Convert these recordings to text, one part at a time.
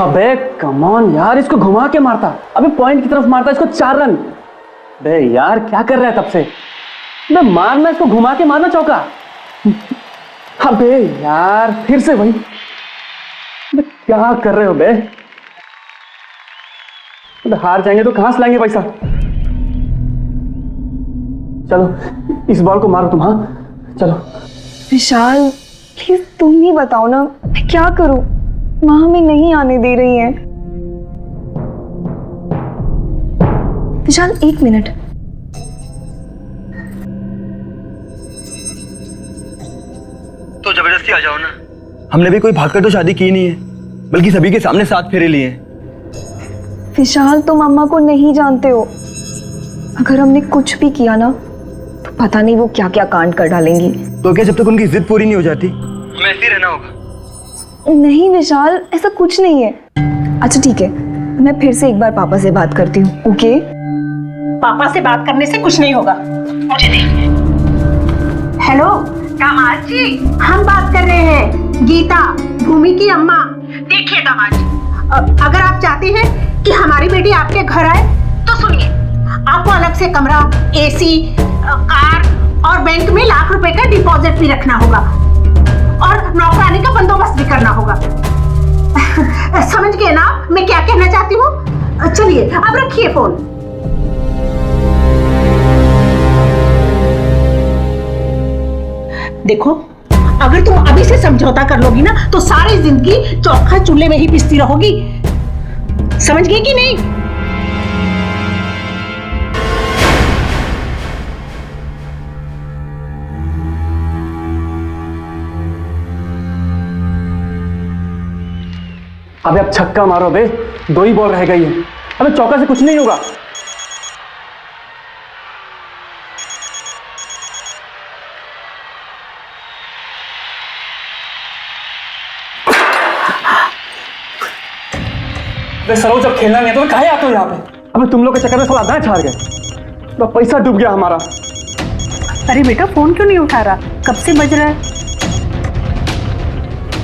अबे come on यार, इसको घुमा के मारता। अबे पॉइंट की तरफ मारता, इसको 4 रन। बे यार क्या कर रहा है तब से? बे मारना, इसको घुमा के मारना चौका। अबे यार फिर से वही। बे क्या कर रहे हो बे? बे हार जाएंगे तो कहां से लाएंगे पैसा? चलो इस बॉल को मारो तुम। हाँ चलो। विशाल प्लीज तुम ही बताओ ना, मैं क्या करूं? माँ हमें नहीं आने दे रही है। विशाल 1 मिनट। तो जबरदस्ती आ जाओ ना। हमने भी कोई भागकर तो शादी की नहीं है, बल्कि सभी के सामने 7 फेरे लिए हैं। विशाल तुम अम्मा को नहीं जानते हो, अगर हमने कुछ भी किया ना तो पता नहीं वो क्या क्या कांड कर डालेंगी। तो क्या जब तक उनकी जिद पूरी नहीं हो जाती हमें ऐसे ही रहना होगा? नहीं विशाल, ऐसा कुछ नहीं है। अच्छा ठीक है, मैं फिर से एक बार पापा से बात करती हूँ। ओके? पापा से बात करने से कुछ नहीं होगा, मुझे दे। हेलो दामाद जी, हम बात कर रहे हैं, गीता, भूमि की अम्मा। देखिए दामाद जी, अगर आप चाहते हैं कि हमारी बेटी आपके घर आए तो सुनिए, आपको अलग से कमरा, एसी, कार और बैंक में लाख रुपए का डिपॉजिट भी रखना होगा और नौकरानी का बंदोबस्त भी करना होगा। समझ गए ना मैं क्या कहना चाहती हूँ? चलिए अब रखिए फोन। देखो, अगर तुम अभी से समझौता कर लोगी ना तो सारी जिंदगी चोखा चूल्हे में ही पिसती रहोगी। समझ गई कि नहीं? अबे अब छक्का मारो बे, 2 ही बॉल रह गई है। अबे चौका से कुछ नहीं होगा। बे सरोज, जब खेलना नहीं है तो काहे आते हो यहाँ पे? अबे तुम लोग के चक्कर में साला मैच हार गए, तो पैसा डूब गया हमारा। अरे बेटा फोन क्यों नहीं उठा रहा? कब से बज रहा है?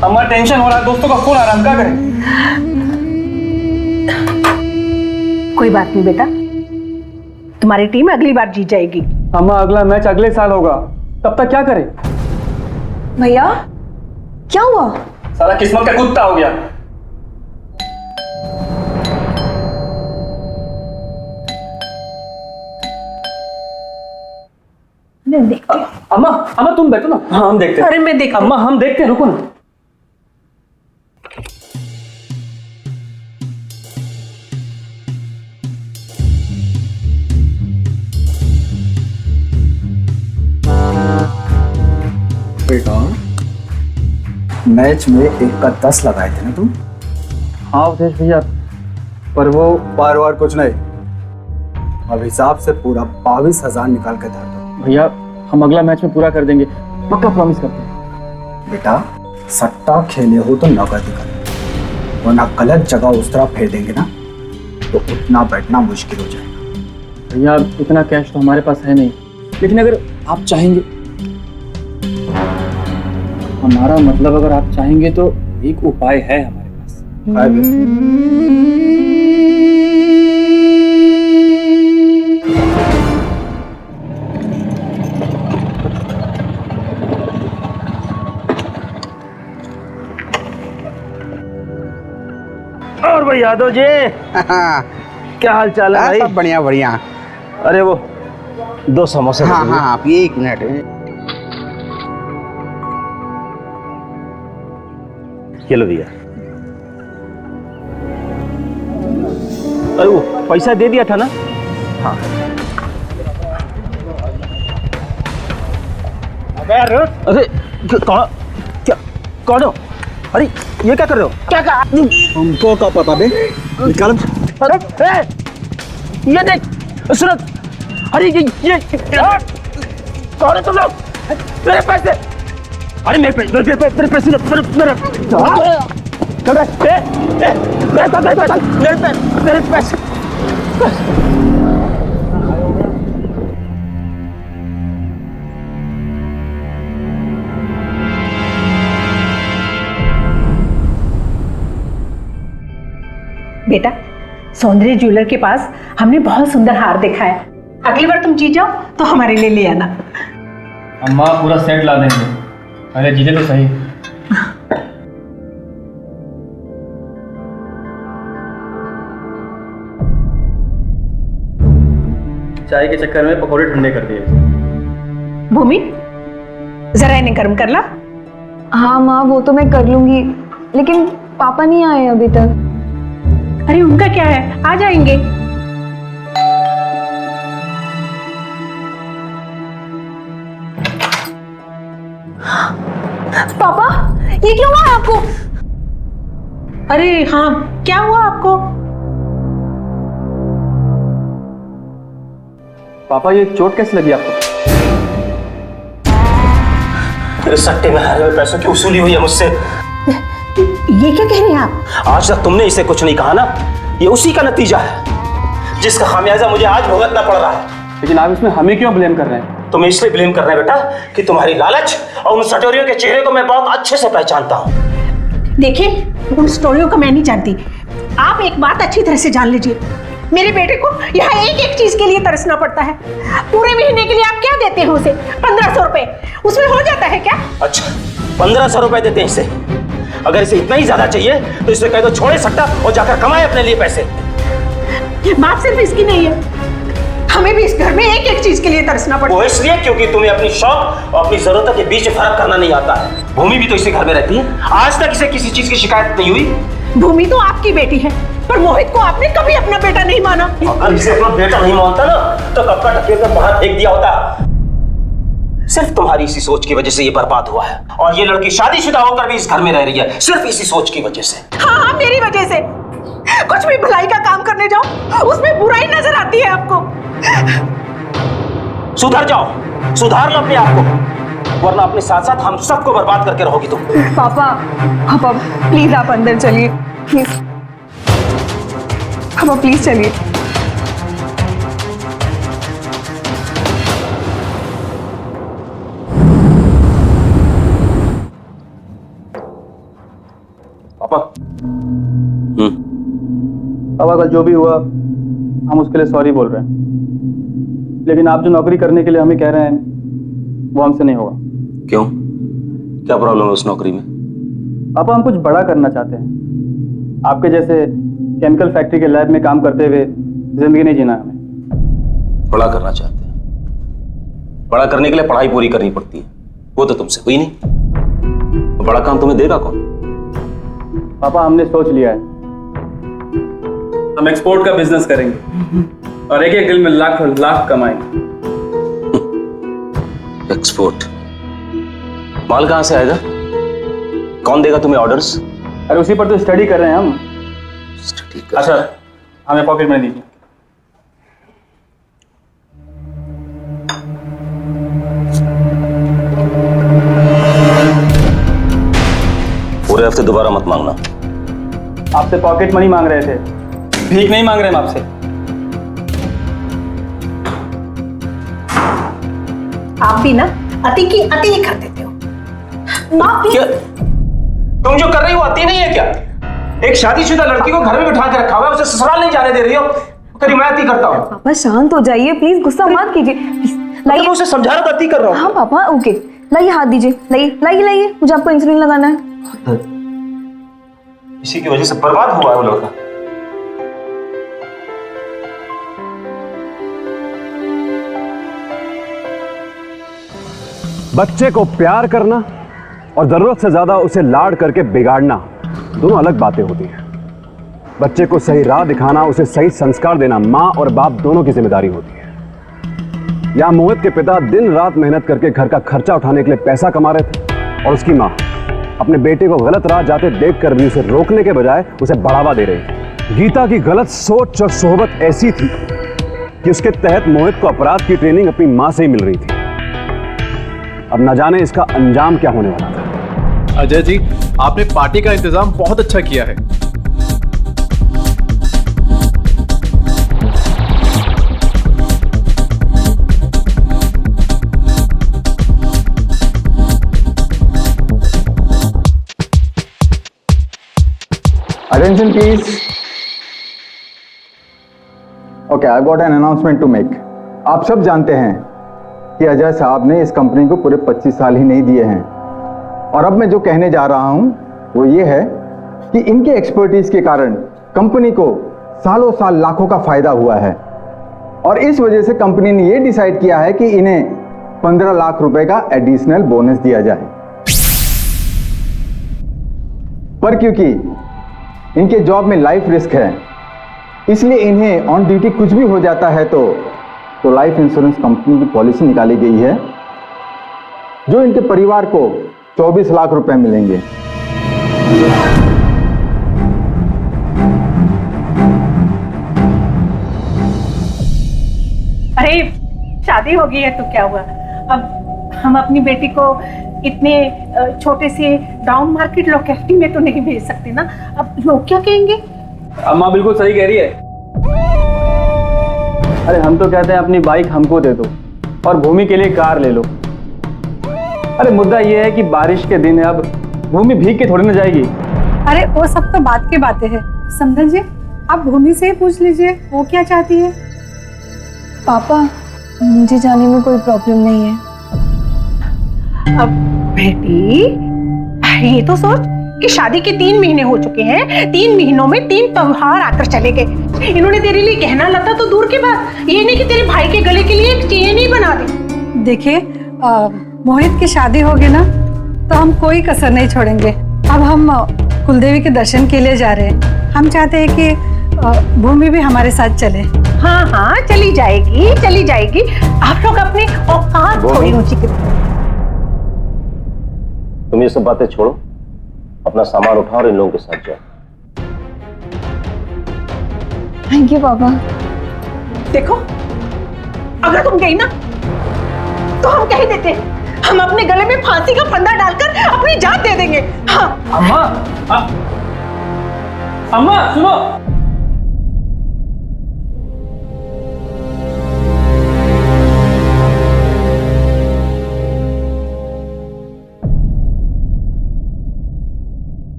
हमारा टेंशन हो रहा है, दोस्तों का फोन आ रहा है, हम क्या करें? कोई बात नहीं बेटा, तुम्हारी टीम अगली बार जीत जाएगी। अम्मा अगला मैच अगले साल होगा, तब तक क्या करें? भैया क्या हुआ? साला किस्मत का कुत्ता हो गया। मैं देखती हूँ। अम्मा अम्मा तुम बैठो ना। हाँ हम देखते हैं। अरे मैं देख। अम्मा हम देखते हैं, रुको ना। बेटा मैच में 1 का 10 लगाए थे ना तुम? हाँ उदेश भैया, पर वो बार बार कुछ नहीं, अब हिसाब से पूरा 22,000 निकाल के धर दो। भैया हम अगला मैच में पूरा कर देंगे, पक्का प्रॉमिस करते हैं। बेटा सट्टा खेले हो तो नगद कर, वरना गलत जगह उस तरह फेर देंगे ना तो उठना बैठना मुश्किल हो जाएगा। भैया इतना कैश तो हमारे पास है नहीं, लेकिन अगर आप चाहेंगे, हमारा मतलब अगर आप चाहेंगे तो एक उपाय है हमारे पास। है बे? और भाई यादव जी क्या हाल चाल है भाई? सब बढ़िया बढ़िया। अरे वो 2 समोसे। हाँ हाँ आप 1 मिनट। ये लो भैया। अरे वो पैसा दे दिया था ना? हाँ। अरे कौन, क्या कौन हो? अरे ये क्या कर रहे हो? क्या कर? हमको क्या पता बे, निकाल। अरे ये देख सूरज, अरे ये कौन है तुम लोग? मेरे पैसे, अरे मेरे पैसे, मेरे पैसे, मेरे पैसे। बेटा, सौंदर्य ज्वेलर के पास हमने बहुत सुंदर हार देखा है। अगली बार तुम जीत जाओ तो हमारे लिए ले आना। अम्मा पूरा सेट ला देंगे, पहले जीते तो सही। चाय के चक्कर में पकौड़े ठंडे कर दिए। भूमि, जरा इन्हें गर्म कर ला। हाँ माँ, वो तो मैं कर लूंगी, लेकिन पापा नहीं आए अभी तक। अरे उनका क्या है, आ जाएंगे। पापा, ये क्यों हुआ आपको? अरे हाँ, क्या हुआ आपको? पापा ये चोट कैसे लगी आपको? इस सट्टे में हारे हुए पैसों की वसूली हुई है मुझसे। ये क्या कह रहे हैं आप? आज तक तुमने इसे कुछ नहीं कहा ना, ये उसी का नतीजा है जिसका खामियाजा मुझे आज भुगतना पड़ रहा है। लेकिन आप इसमें हमें क्यों ब्लेम कर रहे हैं? तुम्हें इसलिए ब्लेम कर रहे हैं बेटा कि तुम्हारी लालच और उन सटोरियों के चेहरे को मैं बहुत अच्छे से पहचानता हूँ। देखिए, उन स्टोरियों को मैं नहीं जानती। आप एक बात अच्छी तरह से जान लीजिए, मेरे बेटे को यहाँ एक एक चीज के लिए तरसना पड़ता है। पूरे महीने के लिए आप क्या देते हो उसे? 1500 रुपए, उसमें हो जाता है क्या? अच्छा, 1500 रुपए देते हैं इसे। अगर इसे इतना ही ज्यादा चाहिए तो इसे कह दो छोड़े सट्टा और जाकर कमाए अपने लिए पैसे। बात सिर्फ इसकी नहीं है, हमें भी इस घर में एक एक चीज के लिए तरसना पड़ता है। वो इसलिए क्योंकि तुम्हें अपनी शौक और अपनी जरूरतों के बीच फर्क करना नहीं आता है। भूमि भी तो इसी घर में रहती है, आज तक इसे किसी चीज की शिकायत नहीं हुई। भूमि तो आपकी बेटी है, पर मोहित को आपने कभी अपना बेटा नहीं माना। अगर इसे अपना बेटा नहीं मानता ना तो कब का ढकेल कर बाहर फेंक दिया होता। सिर्फ तुम्हारी इसी सोच की वजह से ये बर्बाद हुआ है, और ये लड़की शादीशुदा होकर भी इस घर में रह रही है, सिर्फ इसी सोच की वजह से। हाँ हाँ, मेरी वजह से। कुछ भी भलाई का काम करने जाओ उसमें बुराई नजर आती है आपको। सुधर जाओ, सुधार लो अपने आप को, वरना अपने साथ साथ हम सबको बर्बाद करके रहोगी तुम। पापा, पापा प्लीज आप अंदर चलिए, प्लीज। पापा प्लीज चलिए। पापा, पापा कल जो भी हुआ हम उसके लिए सॉरी बोल रहे हैं, लेकिन आप जो नौकरी करने के लिए हमें कह रहे हैं वो हमसे नहीं होगा। क्यों, क्या प्रॉब्लम है उस नौकरी में? पापा हम कुछ बड़ा करना चाहते हैं, आपके जैसे केमिकल फैक्ट्री के लैब में काम करते हुए जिंदगी नहीं जीना हमें। बड़ा करना चाहते हैं? बड़ा करने के लिए पढ़ाई पूरी करनी पड़ती है, वो तो तुमसे हुई नहीं। तो बड़ा काम तुम्हें देगा कौन? पापा हमने सोच लिया है, हम एक्सपोर्ट का बिजनेस करेंगे और एक एक दिन में लाख लाख कमाएंगे। एक्सपोर्ट? माल कहां से आएगा? कौन देगा तुम्हें ऑर्डर्स? अरे उसी पर तो स्टडी कर रहे हैं हम। स्टडी कर? अच्छा, हमें पॉकेट मनी दीजिए। पूरे हफ्ते दोबारा मत मांगना। आपसे पॉकेट मनी मांग रहे थे, भीख नहीं मांग रहे हम आपसे। आप भी ना अति की अति ही कर देते हो। क्या तुम जो कर रही हो अति नहीं है क्या? एक शादीशुदा लड़की को घर में बिठा के रखा हुआ है, उसे ससुराल नहीं जाने दे रही हो। कभी मैं अति करता हूँ? पापा शांत हो जाइए प्लीज, गुस्सा मत कीजिए प्लीज। मैं लाइए। उसे समझा रहा था, अति कर रहा हूँ। हाँ पापा, ओके, लाइए हाथ दीजिए, लाइए लाइए लाइए, मुझे आपको इंसुलिन लगाना है। इसी की वजह से बर्बाद हुआ है वो लड़का। बच्चे को प्यार करना और जरूरत से ज्यादा उसे लाड करके बिगाड़ना दोनों अलग बातें होती हैं। बच्चे को सही राह दिखाना, उसे सही संस्कार देना माँ और बाप दोनों की जिम्मेदारी होती है। यहाँ मोहित के पिता दिन रात मेहनत करके घर का खर्चा उठाने के लिए पैसा कमा रहे थे, और उसकी माँ अपने बेटे को गलत राह जाते देखकर भी उसे रोकने के बजाय उसे बढ़ावा दे रही थी। गीता की गलत सोच और सोहबत ऐसी थी कि उसके तहत मोहित को अपराध की ट्रेनिंग अपनी माँ से ही मिल रही थी। अब न जाने इसका अंजाम क्या होने वाला था। अजय जी, आपने पार्टी का इंतजाम बहुत अच्छा किया है। Attention please, okay, I got an announcement to make. आप सब जानते हैं कि अजय साहब ने इस कंपनी को पूरे 25 साल ही नहीं दिए हैं, और अब मैं जो कहने जा रहा हूं वो ये है कि इनके एक्सपर्टीज के कारण कंपनी को सालों साल लाखों का फायदा हुआ है, और इस वजह से कंपनी ने ये डिसाइड किया है कि इन्हें 15 लाख रुपए का एडिशनल बोनस दिया जाए। पर क्योंकि इनके जॉब में लाइफ रिस्क है, इसलिए इन्हें ऑन ड्यूटी कुछ भी हो जाता है तो लाइफ इंश्योरेंस कंपनी की पॉलिसी निकाली गई है, जो इनके परिवार को 24 लाख रुपए मिलेंगे। अरे शादी हो गई है तो क्या हुआ, अब हम अपनी बेटी को इतने छोटे से डाउन मार्केट लोकेलिटी में तो नहीं भेज सकते ना। अब लोग क्या कहेंगे? अम्मा बिल्कुल सही कह रही है। अरे हम तो कहते हैं अपनी बाइक हमको दे दो और भूमि के लिए कार ले लो। अरे मुद्दा ये है कि बारिश के दिन है, अब भूमि भीग के थोड़ी ना जाएगी। अरे वो सब तो बात की बातें हैं, समझिए आप भूमि से ही पूछ लीजिए वो क्या चाहती है। पापा, मुझे जाने में कोई प्रॉब्लम नहीं है। अब बेटी ये तो सोच कि शादी के 3 महीने हो चुके हैं, 3 महीनों में 3 त्योहार आकर चले गए। इन्होंने तेरे लिए गहना लता तो दूर की बात, ये नहीं कि तेरे भाई के गले के लिए एक चेन ही बना दे। देखिए मोहित की शादी होगी ना तो हम कोई कसर नहीं छोड़ेंगे। अब हम कुलदेवी के दर्शन के लिए जा रहे हैं, हम चाहते हैं कि भूमि भी हमारे साथ चले। हाँ हाँ चली जाएगी चली जाएगी। आप लोग अपनी औकात थोड़ी ऊंची करो। तुम ये सब बातें छोड़ो, अपना सामान उठाओ और इन लोगों के साथ जाओ। थैंक यू पापा। देखो अगर तुम गई ना तो हम कह देते हैं, हम अपने गले में फांसी का फंदा डालकर अपनी जान दे देंगे। हाँ अम्मा, अम्मा सुनो।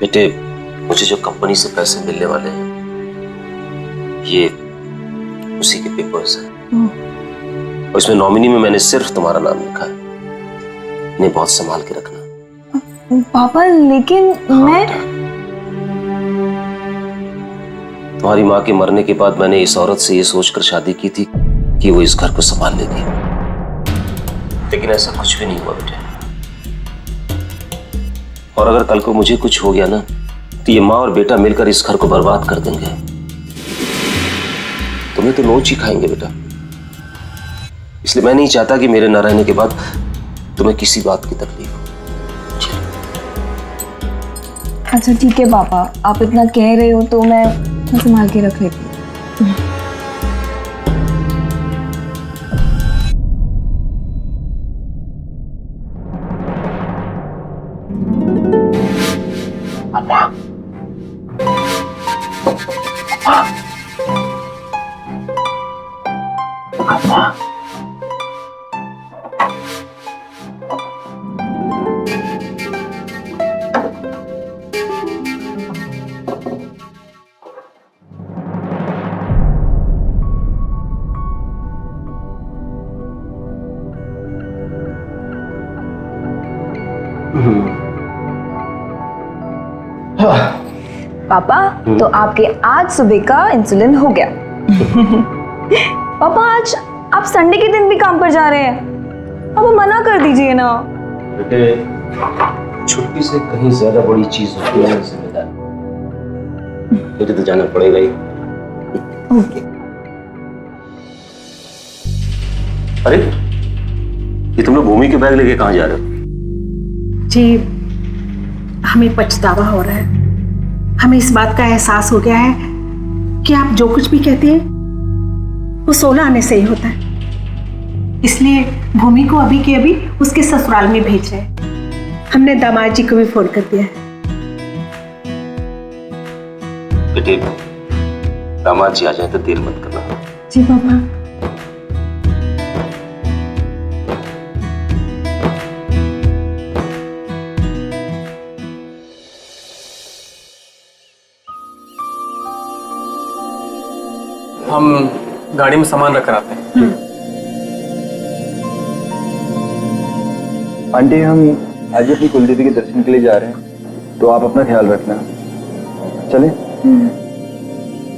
बेटे, मुझे जो कंपनी से पैसे मिलने वाले हैं ये उसी के पेपर्स हैं, और इसमें नॉमिनी में मैंने सिर्फ तुम्हारा नाम लिखा है। इन्हें बहुत संभाल के रखना। पापा लेकिन मैं तुम्हारी माँ के मरने के बाद मैंने इस औरत से ये सोचकर शादी की थी कि वो इस घर को संभाल लेगी, लेकिन ऐसा कुछ भी नहीं हुआ बेटे। और अगर कल को मुझे कुछ हो गया ना तो ये माँ और बेटा मिलकर इस घर को बर्बाद कर देंगे। तुम्हें तो नोच ही खाएंगे बेटा, इसलिए मैं नहीं चाहता कि मेरे न रहने के बाद तुम्हें किसी बात की तकलीफ हो। अच्छा ठीक है पापा, आप इतना कह रहे हो तो मैं संभाल के रख लेती हूँ। पापा तो आपके आज सुबह का इंसुलिन हो गया। पापा आज आप संडे के दिन भी काम पर जा रहे हैं, पापा मना कर दीजिए ना। बेटे, छुट्टी से कहीं ज्यादा बड़ी चीज होती है जिम्मेदारी। मुझे तो जाना पड़ेगा ही। ओके। अरे ये तुम लोग भूमि के बैग लेके कहाँ जा रहे हो? जी हमें पछतावा हो रहा है, हमें इस बात का एहसास हो गया है कि आप जो कुछ भी कहते हैं वो 16 आने से ही होता है। इसलिए भूमि को अभी के अभी उसके ससुराल में भेज रहे हैं। हमने दामाद जी को भी फोन कर दिया है। बेटे, दामाद जी आ जाए तो देर मत करना। जी पापा। हम गाड़ी में सामान रख कर आते हैं। आंटी, हम आज अपनी कुलदेवी के दर्शन के लिए जा रहे हैं, तो आप अपना ख्याल रखना। चलें?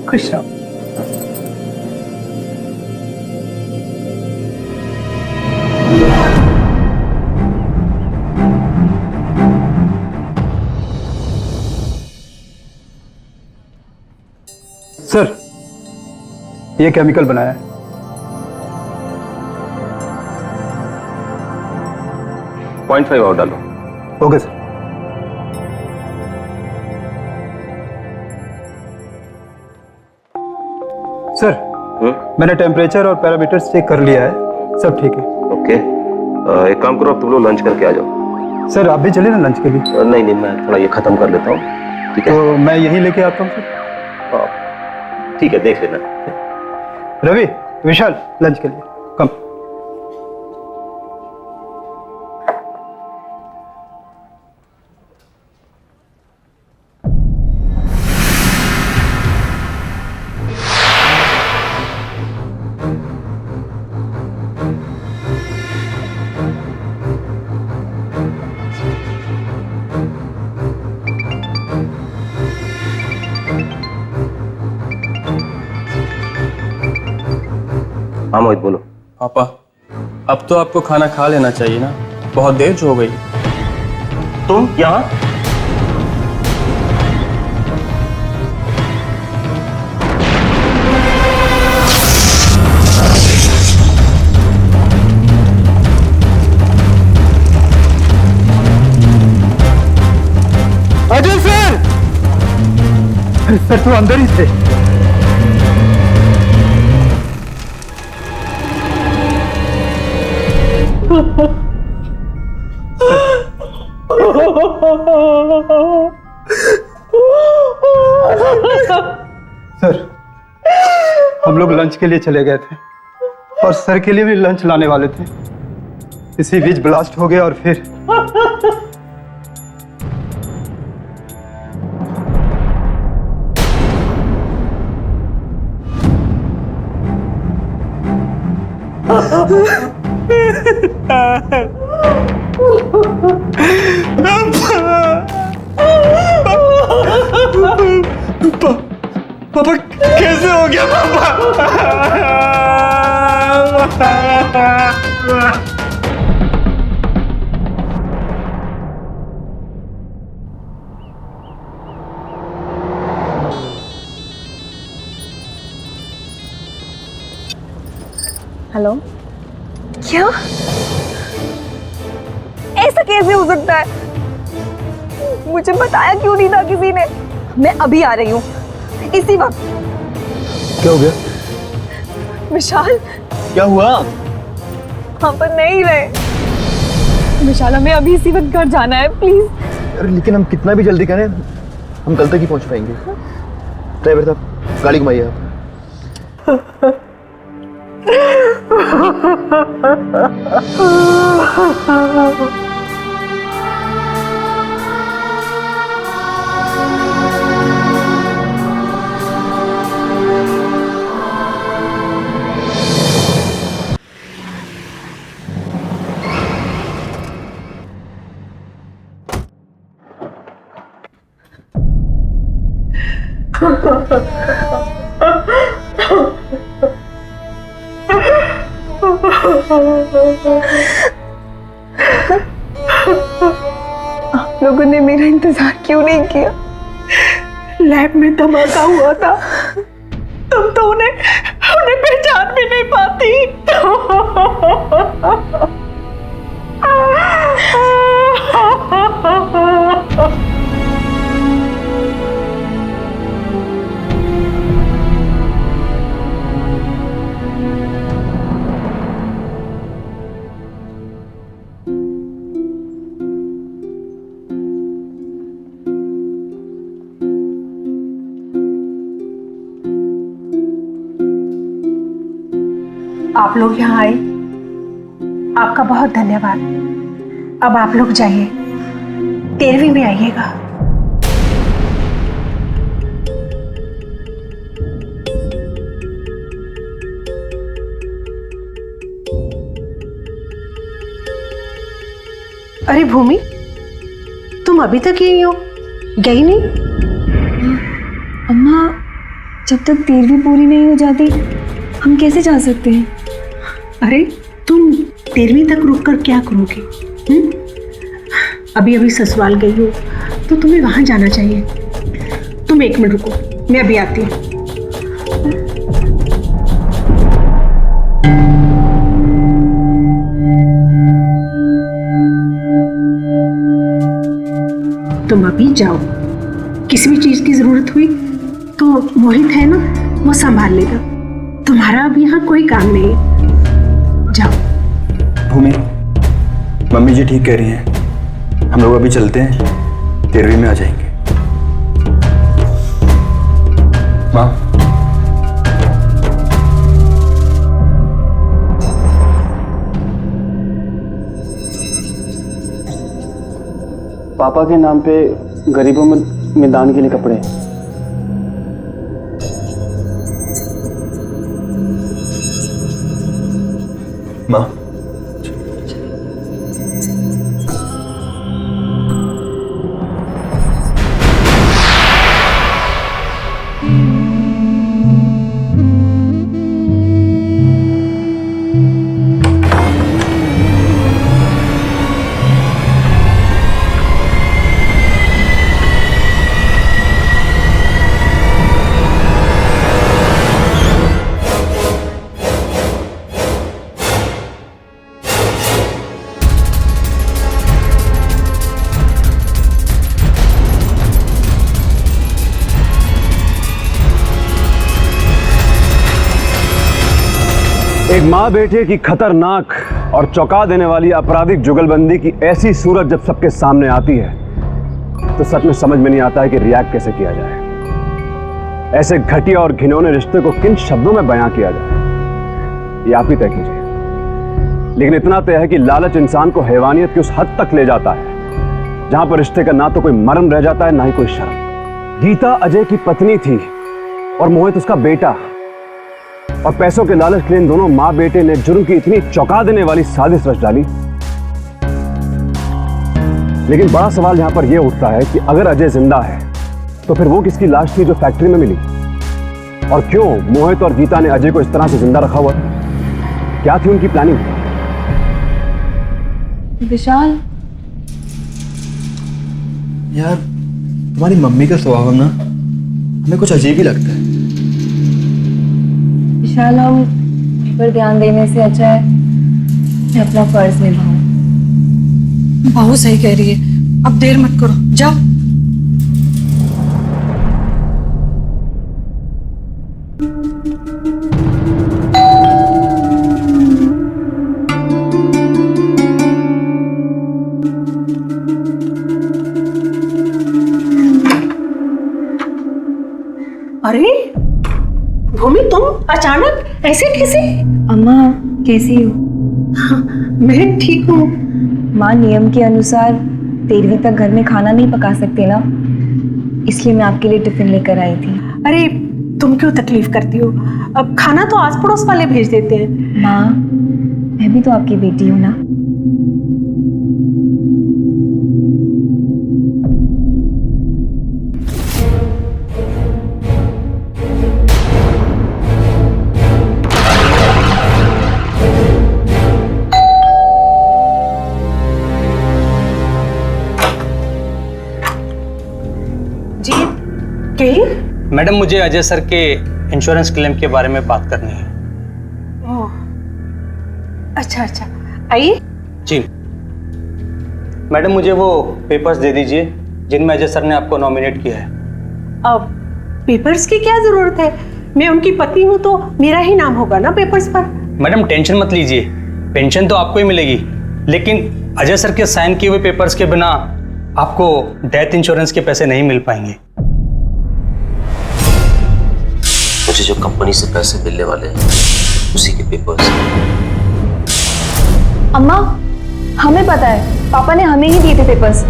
खुश रहो। सर, ये केमिकल बनाया है। .5 और डालो। Okay sir. सर, मैंने टेम्परेचर और पैरामीटर्स चेक कर लिया है, सब ठीक है। ओके, एक काम करो, अब तुम लोग लंच करके आ जाओ। सर, आप भी चले ना लंच के लिए? नहीं, मैं थोड़ा ये खत्म कर लेता हूँ, ठीक है? तो मैं यहीं लेके आता हूँ सर। ठीक है, देख लेना। रवि, विशाल, लंच के लिए कम। हाँ मोहित, बोलो। पापा, अब तो आपको खाना खा लेना चाहिए ना, बहुत देर हो गई। तुम यहाँ? अजय सर! सर, तो अंदर ही थे। सर, हम लोग लंच के लिए चले गए थे और सर के लिए भी लंच लाने वाले थे। इसी बीच ब्लास्ट हो गया और फिर पापा कैसे हो गया पापा? हेलो? क्या? ऐसा कैसे हो सकता है? मुझे बताया क्यों नहीं था किसी ने? मैं अभी आ रही हूँ, इसी वक्त। क्या हो गया? विशाल, क्या हुआ? हम पर नहीं रहे। विशाल, हमें अभी इसी वक्त घर जाना है, प्लीज। अरे लेकिन हम कितना भी जल्दी करें, हम कल तक ही पहुंच पाएंगे। ड्राइवर साहब, गाड़ी घुमाइए आप। आप लोगों ने मेरा इंतजार क्यों नहीं किया? लैब में धमाका हुआ था, तुम तो उन्हें पहचान भी नहीं पाती। आप लोग यहाँ आए, आपका बहुत धन्यवाद। अब आप लोग जाइए, 13वीं में आइएगा। अरे भूमि, तुम अभी तक यही हो, गई नहीं? अम्मा, जब तक 13वीं पूरी नहीं हो जाती हम कैसे जा सकते हैं? अरे तुम 13वीं तक रुक कर क्या करोगे? अभी अभी ससुराल गई हो तो तुम्हें वहां जाना चाहिए। तुम 1 मिनट रुको, मैं अभी आती हूँ। तुम अभी जाओ, किसी भी चीज की जरूरत हुई तो मोहित है ना, वो संभाल लेगा। तुम्हारा अभी यहाँ कोई काम नहीं है, जाओ। भूमि, मम्मी जी ठीक कह रही हैं, हम लोग अभी चलते हैं, 13वीं में आ जाएंगे। माँ, पापा के नाम पे गरीबों में दान के लिए कपड़े। माँ, एक माँ बेटे की खतरनाक और चौंका देने वाली आपराधिक जुगलबंदी की ऐसी सूरत जब सबके सामने आती है तो सच में समझ में नहीं आता है कि रिएक्ट कैसे किया जाए। ऐसे घटिया और घिनौने रिश्ते को किन शब्दों में बयां किया जाए, ये आप ही तय कीजिए। लेकिन इतना तय है कि लालच इंसान को हैवानियत की उस हद तक ले जाता है जहां पर रिश्ते का ना तो कोई मर्म रह जाता है, ना ही कोई शर्म। गीता अजय की पत्नी थी और मोहित उसका बेटा, और पैसों के लालच के लिए इन दोनों मां बेटे ने जुर्म की इतनी चौंका देने वाली साजिश रच डाली। लेकिन बड़ा सवाल यहां पर यह उठता है कि अगर अजय जिंदा है तो फिर वो किसकी लाश थी जो फैक्ट्री में मिली, और क्यों मोहित और गीता ने अजय को इस तरह से जिंदा रखा हुआ था? क्या थी उनकी प्लानिंग? विशाल, यार तुम्हारी मम्मी का स्वभाव ना हमें कुछ अजीब ही लगता है। विशाल, हम पर ध्यान देने से अच्छा है मैं अपना फर्ज निभाऊं। बहू सही कह रही है, अब देर मत करो, जाओ। अरे भूमि, तुम अचानक ऐसे कैसे? अम्मा कैसी हो? मैं ठीक हूँ। माँ नियम के अनुसार 13वीं तक घर में खाना नहीं पका सकते ना, इसलिए मैं आपके लिए टिफिन लेकर आई थी। अरे तुम क्यों तकलीफ करती हो, अब खाना तो आस पड़ोस वाले भेज देते हैं। माँ, मैं भी तो आपकी बेटी हूँ ना। जी कहीं? मैडम, मुझे अजय सर के इंश्योरेंस क्लेम के बारे में बात करनी है। ओह, अच्छा अच्छा, आइए। जी मैडम, मुझे वो पेपर्स दे दीजिए जिनमें अजय सर ने आपको नॉमिनेट किया है। अब पेपर्स की क्या जरूरत है, मैं उनकी पत्नी हूँ तो मेरा ही नाम होगा ना पेपर्स पर। मैडम टेंशन मत लीजिए, पेंशन तो आपको ही मिलेगी, लेकिन अजय सर के साइन किए हुए पेपर्स के बिना आपको डेथ इंश्योरेंस के पैसे नहीं मिल पाएंगे। मुझे जो कंपनी से पैसे मिलने वाले हैं उसी के पेपर्स। अम्मा, हमें पता है, पापा ने हमें ही दिए थे पेपर्स।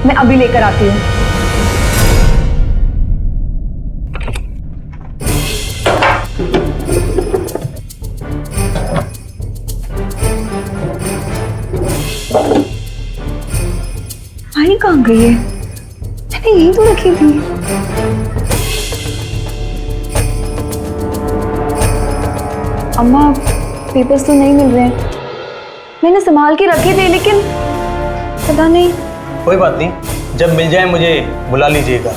मैं अभी लेकर आती हूँ। फाइल कहाँ गई है? मैंने यही तो रखी थी। अम्मा, पेपर्स तो नहीं मिल रहे हैं। मैंने संभाल के रखे थे लेकिन पता नहीं। कोई बात नहीं, जब मिल जाए मुझे बुला लीजिएगा।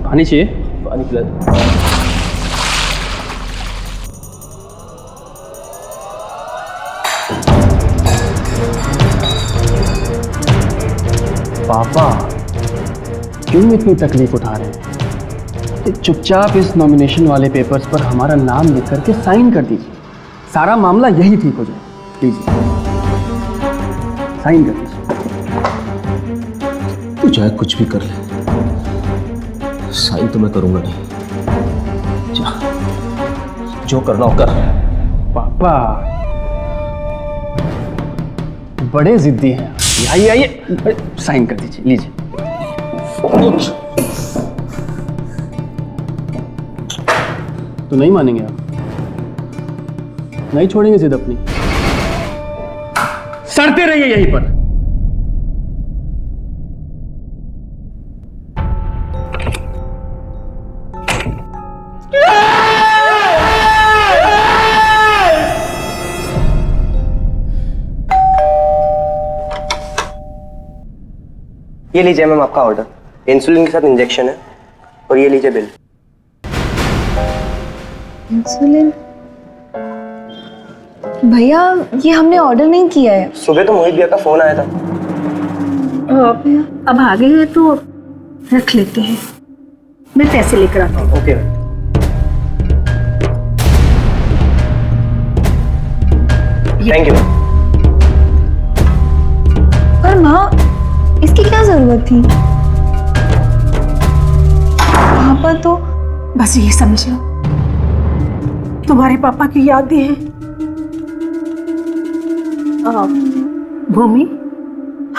पानी चाहिए? पानी पिला दो। पापा क्यों इतनी तकलीफ उठा रहे हैं? चुपचाप इस नॉमिनेशन वाले पेपर्स पर हमारा नाम लिख करके साइन कर दीजिए, सारा मामला यही ठीक हो जाए। लीजिए साइन कर दीजिए। तू चाहे कुछ भी कर ले, साइन तो मैं करूंगा नहीं। जा, जो करना हो कर। पापा बड़े जिद्दी हैं। आइए आइए, साइन कर दीजिए। लीजिए। तो नहीं मानेंगे आप? नहीं छोड़ेंगे जिद अपनी? सड़ते रहिए यहीं पर। ये लीजिए मैम आपका ऑर्डर, इंसुलिन के साथ इंजेक्शन है, और ये लीजिए बिल। इंसुलिन? भैया ये हमने ऑर्डर नहीं किया है। सुबह तो मोहित भैया का फोन आया था। अब आ गए हैं तो रख लेते हैं, मैं पैसे लेकर आती हूँ। ओके। Thank you. पर माँ इसकी क्या जरूरत थी? पापा तो बस ये समझ लो, तुम्हारे पापा की यादें हैं। भूमि,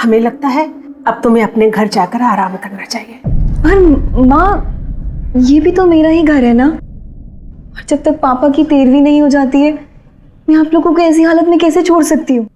हमें लगता है अब तुम्हें अपने घर जाकर आराम करना चाहिए। पर माँ ये भी तो मेरा ही घर है ना, और जब तक पापा की तेरहवीं नहीं हो जाती है मैं आप लोगों को ऐसी हालत में कैसे छोड़ सकती हूँ?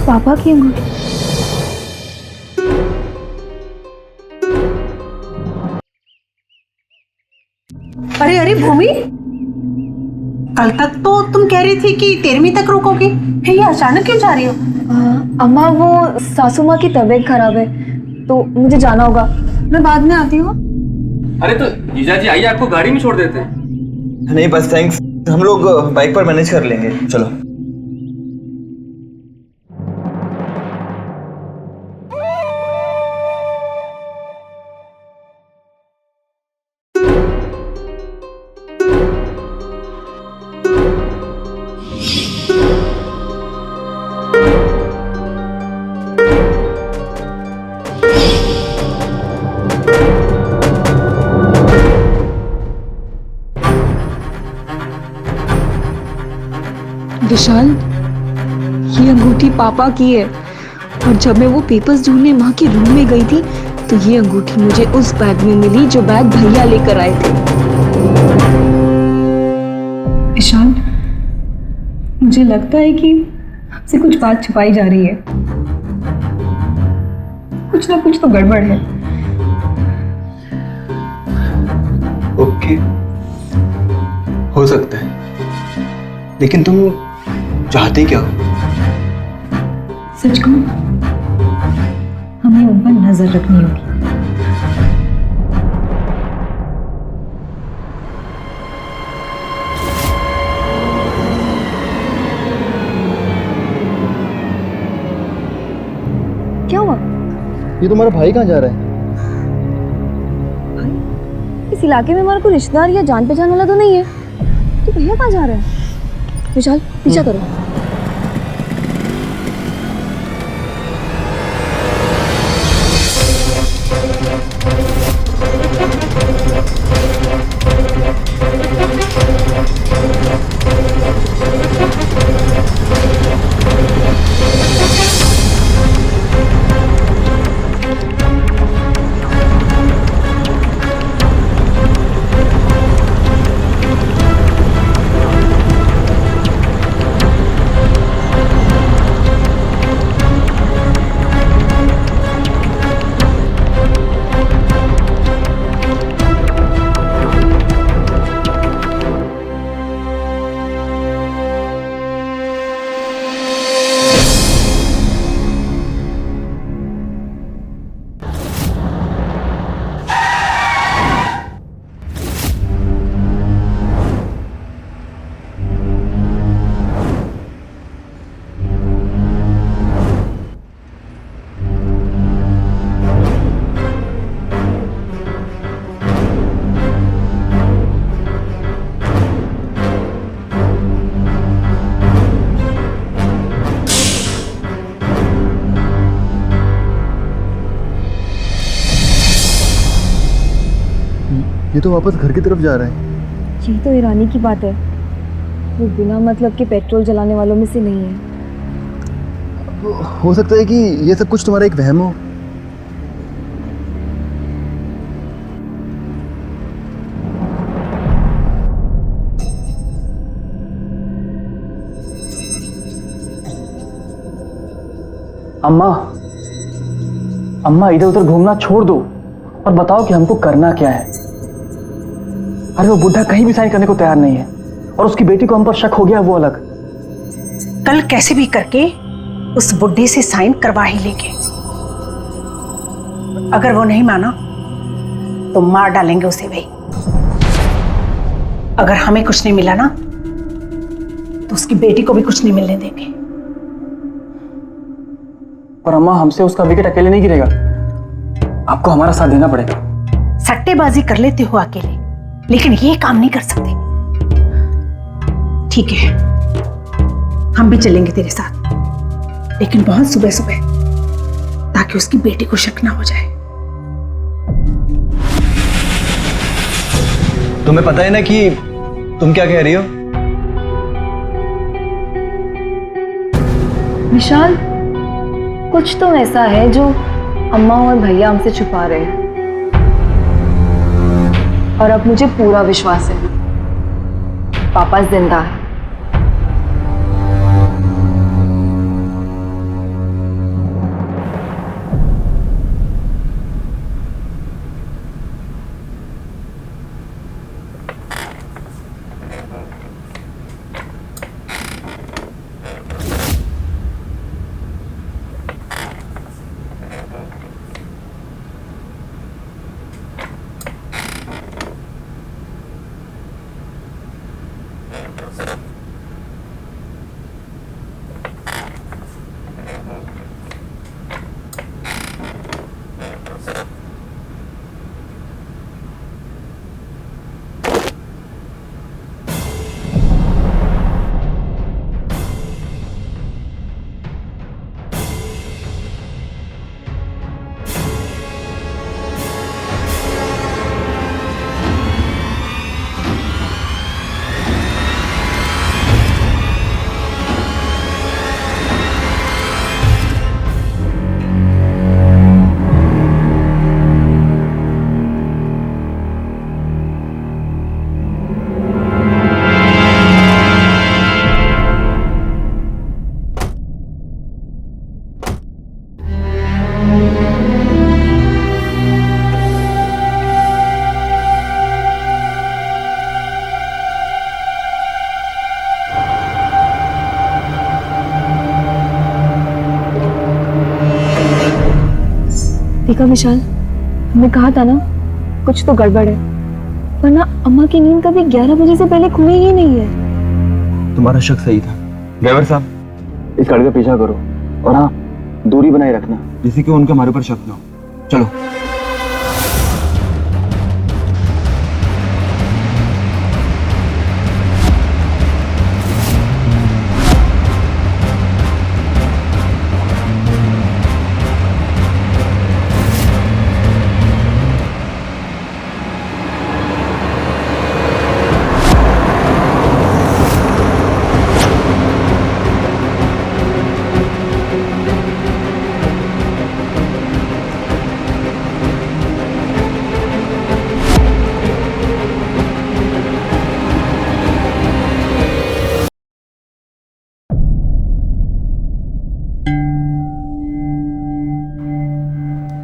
पापा की अंगूठी। भूमि, कल तक तो तुम कह रही थी कि 13वीं तक रुकोगी, फिर ये अचानक क्यों जा रही हो? अम्मा वो सासू माँ की तबीयत खराब है तो मुझे जाना होगा, मैं बाद में आती हूँ। अरे तो जीजा जी आइए, आपको गाड़ी में छोड़ देते हैं। नहीं बस थैंक्स, हम लोग बाइक पर मैनेज कर लेंगे, चलो। विशाल, ये अंगूठी पापा की है और जब मैं वो पेपर्स ढूंढने माँ के रूम में गई थी तो ये अंगूठी मुझे उस बैग में मिली जो बैग भैया लेकर आए थे। विशाल, मुझे लगता है कि आपसे कुछ बात छुपाई जा रही है, कुछ ना कुछ तो गड़बड़ है। ओके, हो सकता है, लेकिन तुम चाहते क्या हो? सच कहूं, हमें उन पर नजर रखनी होगी। क्या हुआ? ये तुम्हारा भाई कहाँ जा रहा है? इस इलाके में हमारा कोई रिश्तेदार या जान पहचान वाला तो नहीं है, तो भैया कहाँ जा रहे हैं? विशाल, पीछा करो। ये तो वापस घर की तरफ जा रहा है। यही तो हैरानी की बात है, वो बिना मतलब के पेट्रोल जलाने वालों में से नहीं है। हो सकता है कि ये सब कुछ तुम्हारा एक वहम हो। अम्मा इधर उधर घूमना छोड़ दो और बताओ कि हमको करना क्या है। अरे वो बुढ़ा कहीं भी साइन करने को तैयार नहीं है और उसकी बेटी को हम पर शक हो गया, वो अलग। कल कैसे भी करके उस बुड्ढे से साइन करवा ही लेंगे। अगर वो नहीं माना तो मार डालेंगे उसे भाई। अगर हमें कुछ नहीं मिला ना तो उसकी बेटी को भी कुछ नहीं मिलने देंगे। पर अम्मा, हमसे उसका विकेट अकेले नहीं गिरेगा, आपको हमारा साथ देना पड़ेगा। सट्टेबाजी कर लेते हो अकेले, लेकिन ये काम नहीं कर सकते। ठीक है, हम भी चलेंगे तेरे साथ, लेकिन बहुत सुबह सुबह, ताकि उसकी बेटी को शक ना हो जाए। तुम्हें पता है ना कि तुम क्या कह रही हो? विशाल, कुछ तो ऐसा है जो अम्मा और भैया हमसे छुपा रहे हैं, और अब मुझे पूरा विश्वास है पापा जिंदा है। देखा विशाल, हमने कहा था ना कुछ तो गड़बड़ है, वरना अम्मा की नींद कभी 11 बजे से पहले खुली ही नहीं है। तुम्हारा शक सही था। ड्राइवर साहब, इस गाड़ी का पीछा करो और हाँ, दूरी बनाए रखना, जिससे कि उनके हमारे ऊपर शक न हो। चलो।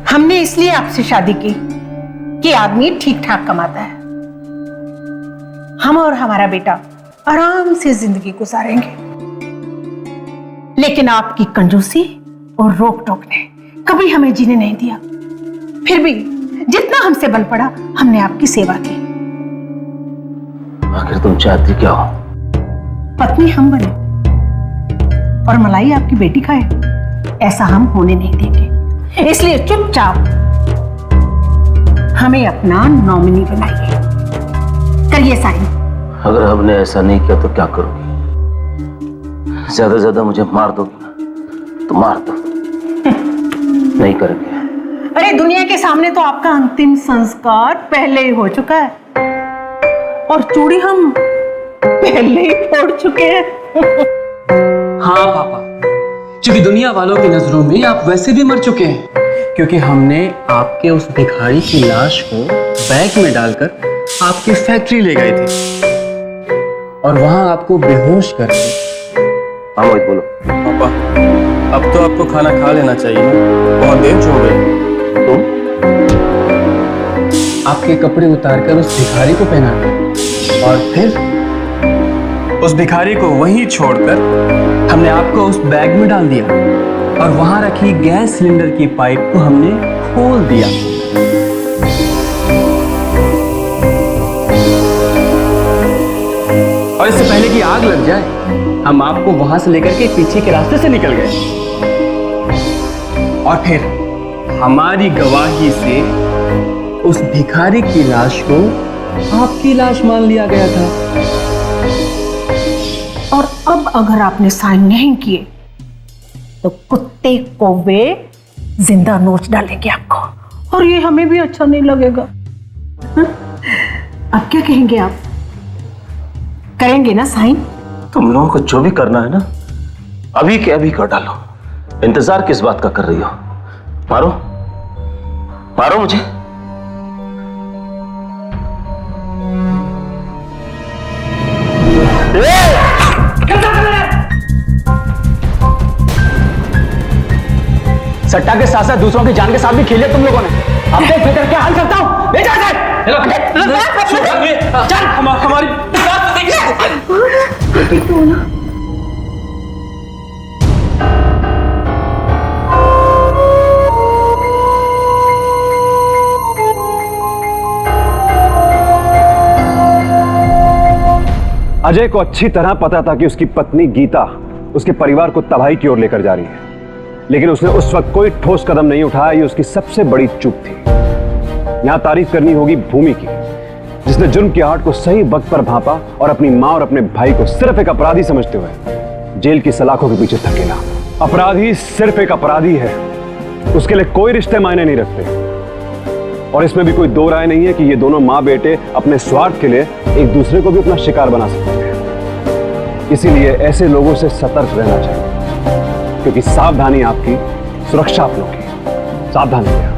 हमने इसलिए आपसे शादी की कि आदमी ठीक ठाक कमाता है, हम और हमारा बेटा आराम से जिंदगी गुजारेंगे। लेकिन आपकी कंजूसी और रोक टोक ने कभी हमें जीने नहीं दिया। फिर भी जितना हमसे बन पड़ा हमने आपकी सेवा की। आखिर तुम चाहती क्या हो? पत्नी हम बने और मलाई आपकी बेटी खाए, ऐसा हम होने नहीं देंगे। इसलिए चुपचाप हमें अपना नॉमिनी बनाइए, करिए साइन। अगर हमने ऐसा नहीं किया तो क्या करोगी? ज्यादा से ज्यादा मुझे मार दोगी ना, तो मार दो। नहीं करेंगे। अरे दुनिया के सामने तो आपका अंतिम संस्कार पहले ही हो चुका है और चूड़ी हम पहले ही फोड़ चुके हैं। हाँ पापा, क्योंकि दुनिया वालों की नजरों में आप वैसे भी मर चुके हैं, क्योंकि हमने आपके उस भिखारी की लाश को बैग में डालकर आपकी फैक्ट्री ले गए थे और वहां आपको बेहोश कर दिया। हाँ मोहित बोलो। पापा, अब तो आपको खाना खा लेना चाहिए ना, बहुत देर हो गई। तुम आपके कपड़े उतारकर उस भिखारी को पहना और फिर उस भिखारी को वहीं छोड़कर हमने आपको उस बैग में डाल दिया और वहां रखी गैस सिलेंडर की पाइप को हमने खोल दिया। और इससे पहले कि आग लग जाए हम आपको वहां से लेकर के पीछे के रास्ते से निकल गए और फिर हमारी गवाही से उस भिखारी की लाश को आपकी लाश मान लिया गया था। और अब अगर आपने साइन नहीं किए तो कुत्ते कौवे जिंदा नोच डालेंगे आपको, और ये हमें भी अच्छा नहीं लगेगा। अब क्या कहेंगे आप? करेंगे ना साइन? तुम लोगों को जो भी करना है ना, अभी के अभी कर डालो। इंतजार किस बात का कर रही हो? मारो मारो मुझे। सट्टा के साथ साथ दूसरों की जान के साथ भी खेले तुम लोगों ने। अब देख बेटर क्या हाल करता हूं। ले जा चल हमारी अजय को अच्छी तरह पता था कि उसकी पत्नी गीता उसके परिवार को तबाही की ओर लेकर जा रही है, लेकिन उसने उस वक्त कोई ठोस कदम नहीं उठाया। ये उसकी सबसे बड़ी चूक थी। यहां तारीफ करनी होगी भूमि की, जिसने जुर्म की आहट को सही वक्त पर भांपा और अपनी मां और अपने भाई को सिर्फ एक अपराधी समझते हुए जेल की सलाखों के पीछे धकेला। अपराधी सिर्फ एक अपराधी है, उसके लिए कोई रिश्ते मायने नहीं रखते। और इसमें भी कोई दो राय नहीं है कि ये दोनों मां बेटे अपने स्वार्थ के लिए एक दूसरे को भी अपना शिकार बना सकते हैं। इसीलिए ऐसे लोगों से सतर्क रहना चाहिए, क्योंकि सावधानी आपकी सुरक्षा आप लोगों की। सावधान रहिए।